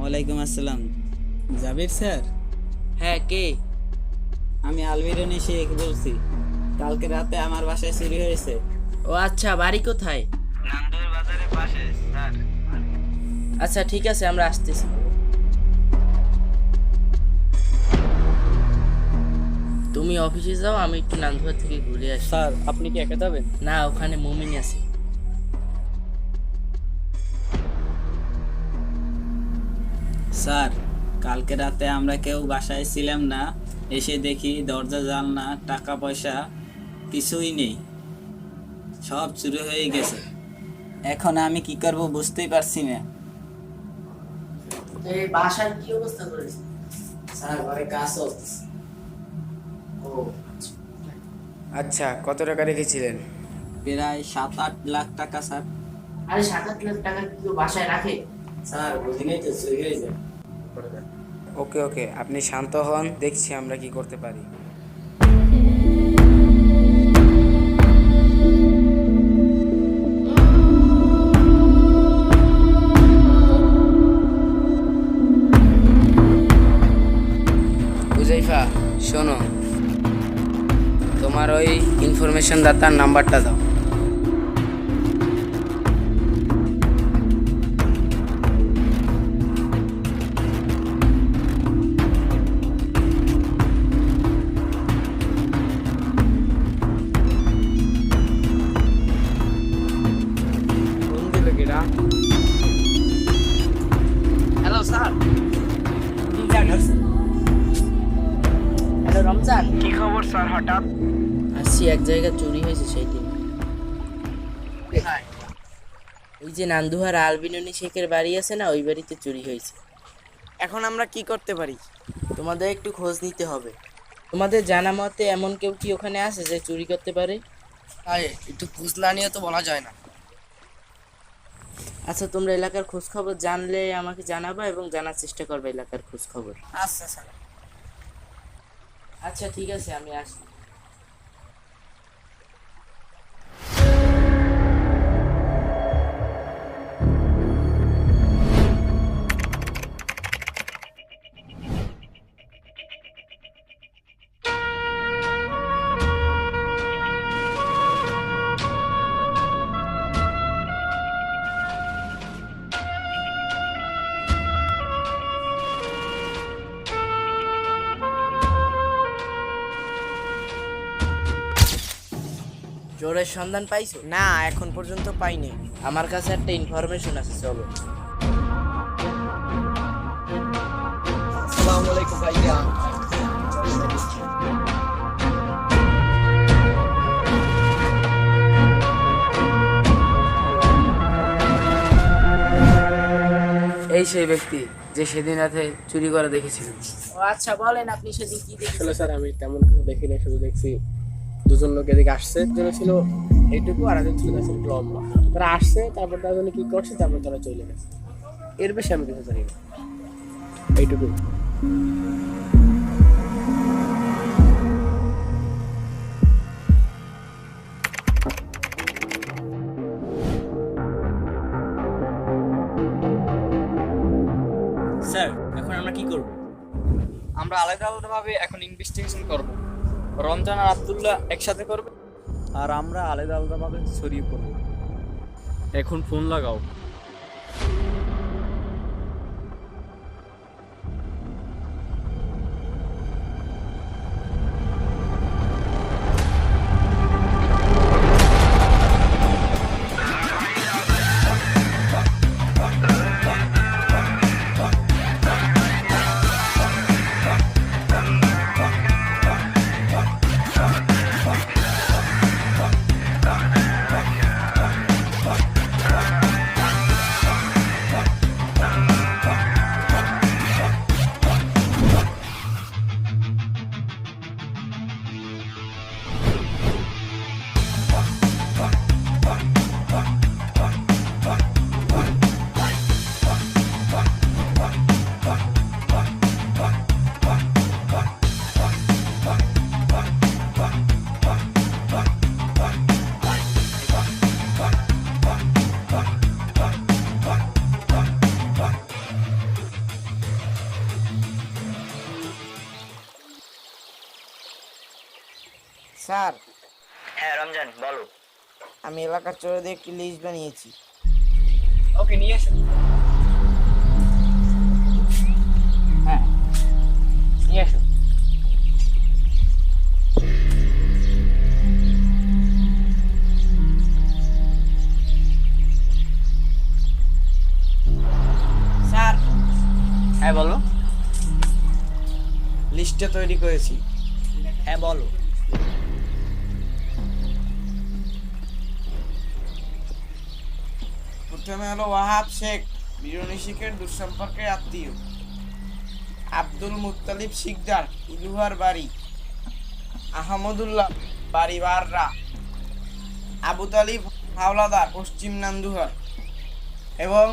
ওয়ালাইকুম আসসালাম। জাবির স্যার? হ্যাঁ, কে? আমি আলমিরন শেখ বলছি। কালকে রাতে আমার বাসায় চুরি হয়েছে। ও আচ্ছা, বাড়ি কোথায়? নান্দুর বাজারের পাশে স্যার। আচ্ছা ঠিক আছে, আমরা আসতেছি। তুমি অফিসে যাও, আমি একটু নান্দুয়া থেকে ঘুরে আসি। স্যার, আপনি কি একা যাবেন? না, ওখানে মুমিন আছে। স্যার, কালকে রাতে আমরা কেউ বাসায় ছিলাম না। এসে দেখি দরজা জানলা টাকা পয়সা কিছুই নেই, সব চুরি হয়ে গেছে। এখন আমি কি করব বুঝতেই পারছি না। এই বাসার কি অবস্থা করেছে? স্যার, ঘরে কাজ হচ্ছে। ও আচ্ছা, কত টাকা রেখেছিলেন? প্রায় 7-8 লাখ টাকা স্যার। আরে 7-8 লাখ টাকা কি কেউ বাসায় রাখে? স্যার, বুঝিনি তো, চুরি হয়ে যায়। ওকে ওকে, আপনি শান্ত হন, দেখছি আমরা কি করতে পারি। হুজাইফা, শোনো, তোমার ওই ইনফরমেশন দাতার নাম্বারটা দাও। ফোন দিল কিরা? Hello sir. হ্যালো রমজান। কি খবর স্যার হঠাৎ? আসছি, এক জায়গায় চুরি হয়েছে সেই দিন। ওই যে নান্দুহার আলবিননি শেখের বাড়ি আছে না, ওই বাড়িতে চুরি হয়েছে। এখন আমরা কি করতে পারি? তোমাদের একটু খোঁজ নিতে হবে। তোমাদের জানা মতে এমন কেউ কি ওখানে আছে যে চুরি করতে পারে? আরে, একটু খোঁজ না নিয়ে তো বলা যায় না। আচ্ছা, তোমরা এলাকার খোঁজ খবর জানলে আমাকে জানাবা এবং জানার চেষ্টা করবে এলাকার খোঁজ খবর। আচ্ছা স্যার। আচ্ছা ঠিক আছে, আমি আসি। চোরের সন্ধান পাইছো? না, এখন পর্যন্ত পাইনি। আমার কাছে একটা ইনফরমেশন আছে, চলো। আসসালামু আলাইকুম ভাইয়া। এই সেই ব্যক্তি যে সেদিন রাতে চুরি করে দেখেছিলেন। ও আচ্ছা, বলেন আপনি সেদিন কি দেখেছেন? আসলে স্যার, আমি তেমন কিছু দেখিনি, শুধু দেখছি দুজন লোক এদিকে আসছে। একজন ছিল এইটুকু আর একজন ছিল একটু লম্বা। তারা আসছে, তারপর তারা জন্য কি করছে, তারপর তারা চলে গেছে। এর বেশি আমি কিছু জানি না, এইটুকু। স্যার, এখন আমরা কি করব? আমরা আলাদা আলাদাভাবে এখন ইনভেস্টিগেশন করব। রমজান আর আব্দুল্লাহ একসাথে করবে, আর আমরা আলাদা আলাদাভাবে ছড়িয়ে পড়ব। এখন ফোন লাগাও। স্যার, হ্যাঁ রমজান বলো। আমি এলাকার চোরদের একটি লিস্ট বানিয়েছি। ওকে নিয়ে এসো। হ্যাঁ নিয়ে এসো। স্যার, হ্যাঁ বলো। লিস্টটা তৈরি করেছি। হ্যাঁ বলো। প্রথমে হলো ওয়াহাব শেখ, বিরুনি শেখের দুঃসম্পর্কের আত্মীয়। আব্দুল মুত্তালিব শিকদার, ইলুহার বাড়ি। আহমদুল্লাহ, বাড়ি বাররা। আবু তালিব হাওলাদার, পশ্চিম নান্দুহার। এবং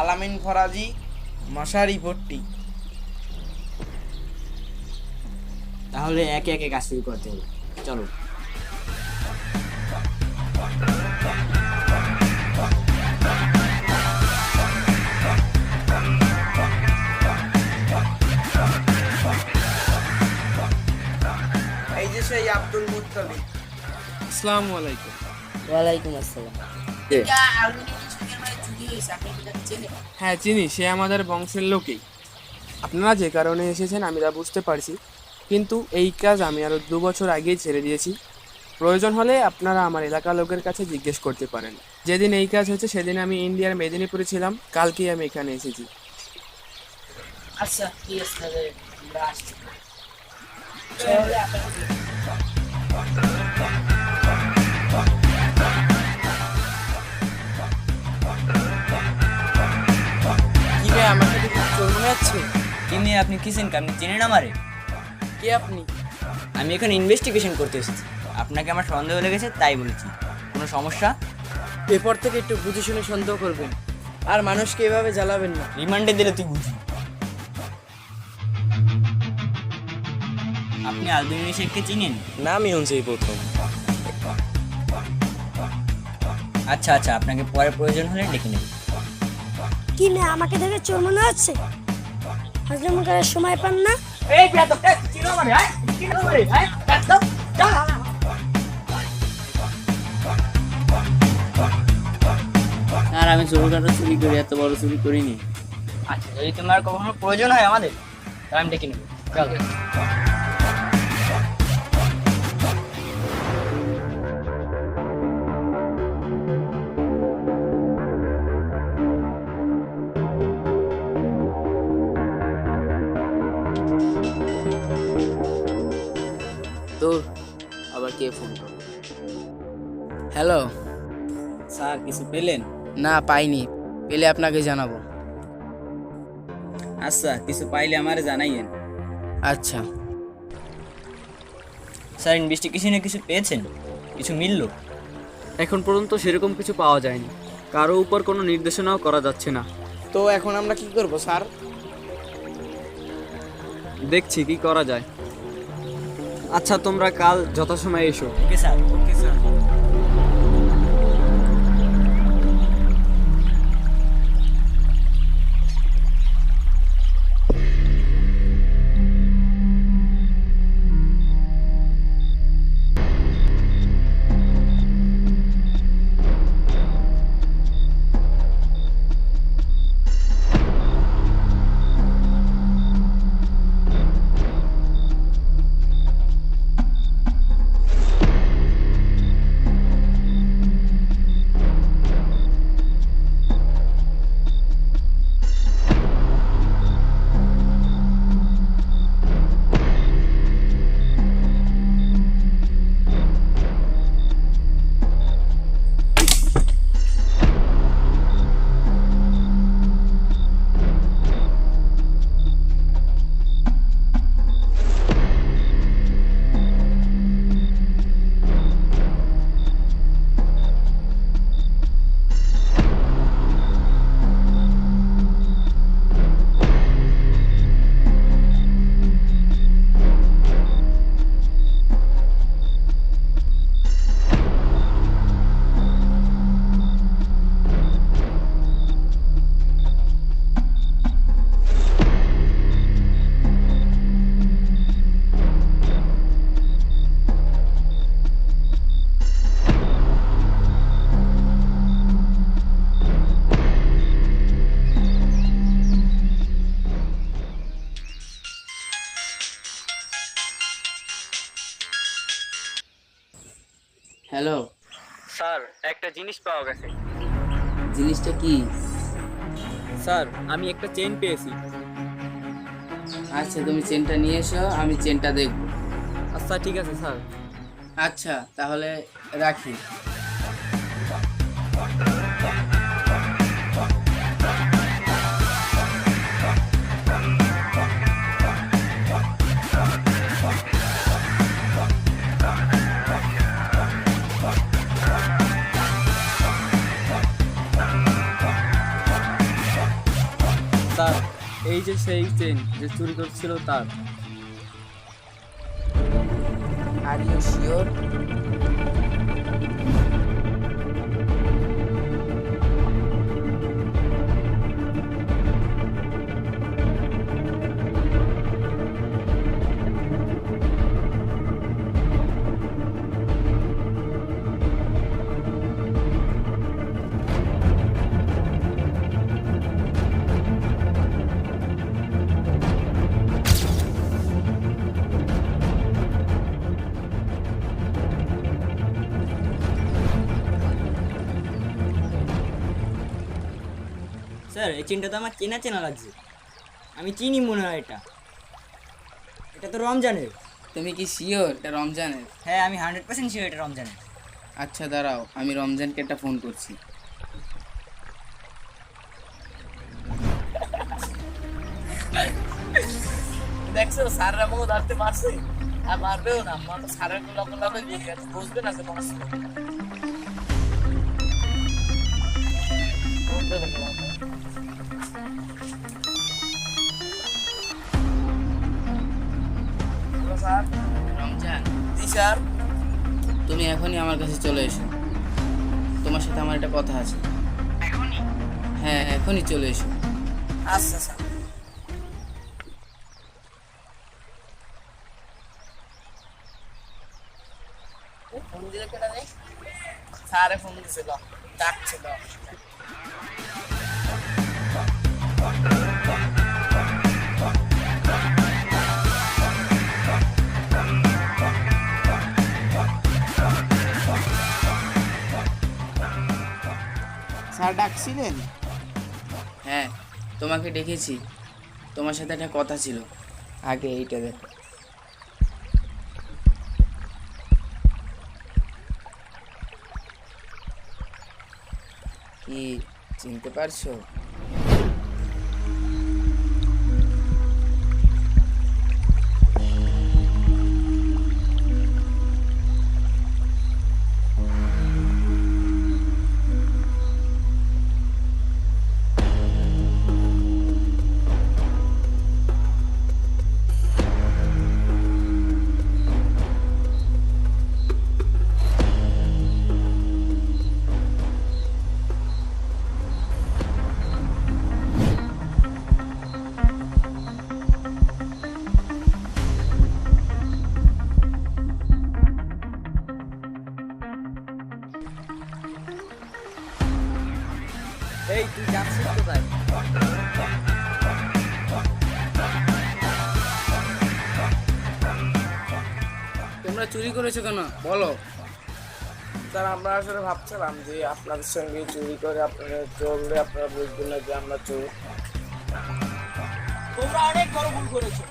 আলামিন ফরাজি, মশারি পট্টি। তাহলে একে একে কাজ শুরু করতে হবে, চলো। এই যে সেই আব্দুল মুত্তালিব। আসসালামু আলাইকুম। ওয়ালাইকুম আসসালাম। হ্যাঁ চিনি, সে আমাদের বংশের লোকই। আপনারা যে কারণে এসেছেন আমি তা বুঝতে পারছি, কিন্তু এই কাজ আমি আরও 2 বছর আগেই ছেড়ে দিয়েছি। প্রয়োজন হলে আপনারা আমার এলাকার লোকের কাছে জিজ্ঞেস করতে পারেন। যেদিন এই কাজ হয়েছে সেদিন আমি ইন্ডিয়ার মেদিনীপুরে ছিলাম, কালকেই আমি এখানে এসেছি। আচ্ছা ঠিক আছে, তাহলে আমরা আসছি। কি রে, আমার সাথে কিছু চোর মনে হচ্ছে? চিনি, আপনি কিসেন? আপনি চিনেন আমারে? কে আপনি? আমি এখানে ইনভেস্টিগেশন করতে এসেছি। আপনাকে আমার সন্দেহ লেগেছে তাই বলেছি। কোনো সমস্যা? এরপর থেকে একটু বুঝে শুনে সন্দেহ করবেন, আর মানুষকে এভাবে জ্বালাবেন না। রিমান্ডে দিলে তুই বুঝি। আপনি আলবিন শেখকে চিনেন? না, আমি শুনছি এই প্রথম। আচ্ছা আচ্ছা, আপনাকে পরে প্রয়োজন হলে ডেকে নেব। কি না আমাকে দেখে চোর মনে হচ্ছে? হজরম করার সময় পান না? আর আমি ছোটখাটো চুরি করি, এত বড় চুরি করিনি। আচ্ছা, যদি তোমার কখনো প্রয়োজন হয় আমাদের, তাহলে আমি ডেকে নেব। চল। তোর আবার কে ফোন করো? হ্যালো। স্যার কিছু পেলেন? না, পাইনি। পেলে আপনাকে জানাবো। আচ্ছা, কিছু পাইলে আমারে জানাইয়েন। আচ্ছা। স্যার, ইনভেস্টিগেশনে কিছু পেয়েছেন? কিছু মিলল? এখন পর্যন্ত সেরকম কিছু পাওয়া যায়নি, কারো উপর কোনো নির্দেশনাও করা যাচ্ছে না। তো এখন আমরা কি করব স্যার? দেখছি কি করা যায়। আচ্ছা, তোমরা কাল যথাসময়ে এসো। Okay sir. Okay sir. একটা জিনিস পাওয়া গেছে। জিনিসটা কি? স্যার আমি একটা চেন পেয়েছি। আচ্ছা, তুমি চেনটা নিয়ে এসো, আমি চেনটা দেখব। আচ্ছা ঠিক আছে স্যার। আচ্ছা তাহলে রাখি। স্যার এই যে সেই চেন যে চুরি করছিল তার। Are you sure? স্যার এই চেনটা তো আমার চেনা চেনা লাগছে, আমি চিনি মনে হয় এটা। এটা তো রমজানের। তুমি কি শিওর এটা রমজানের? হ্যাঁ আমি 100% শিওর এটা রমজানের। আচ্ছা দাঁড়াও, আমি রমজানকে একটা ফোন করছি। দেখছো স্যাররা মো ধরতে পারছে, আর মারবেও না, আমার তো স্যারের গোলাপে দিয়ে গেছে, বুঝবে না যে মারছে। রমজান, জি স্যার। তুমি এখনই আমার কাছে চলে এসো, তোমার সাথে আমার একটা কথা আছে। এখনই? হ্যাঁ এখনই চলে এসো। আচ্ছা স্যার। ফোন দিলে কেটা নেই? স্যারে ফোন দিছিল, ডাকছিল। স্যার ডাকছিলেন? হ্যাঁ তোমাকে ডেকেছি, তোমার সাথে একটা কথা ছিল। আগে এইটা দেখো। কি চিনতে পারছো? এই তুই যাচ্ছিস কোথায়? তোমরা চুরি করেছো কেন বলো? স্যার আমরা আসলে ভাবছিলাম যে আপনাদের সঙ্গে চুরি করে আপনারা চললে আপনারা বুঝবেন না যে আমরা চোর। তোমরা অনেক বড় ভুল করেছো,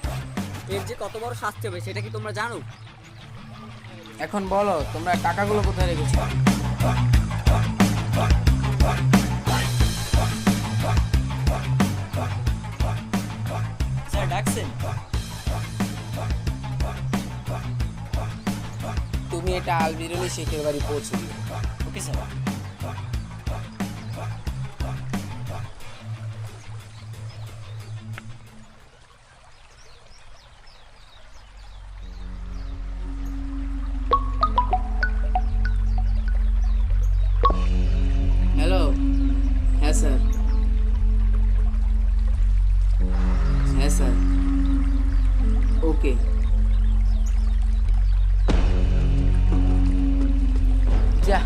এর যে কত বড় শাস্তি হবে সেটা কি তোমরা জানো? এখন বলো তোমরা টাকাগুলো কোথায় রেখেছো? স্যার ডাকছেন? তুমি এটা আলবিরুলি শেখের বাড়ি পৌঁছে দিও। Okay sir. হ্যালো, হ্যাঁ স্যার, হ্যাঁ স্যার, ওকে। যা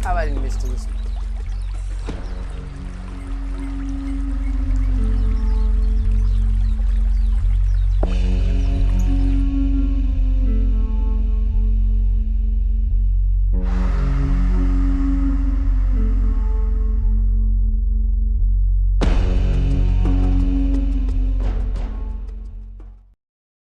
আবার ইনভেস্টিগেশন।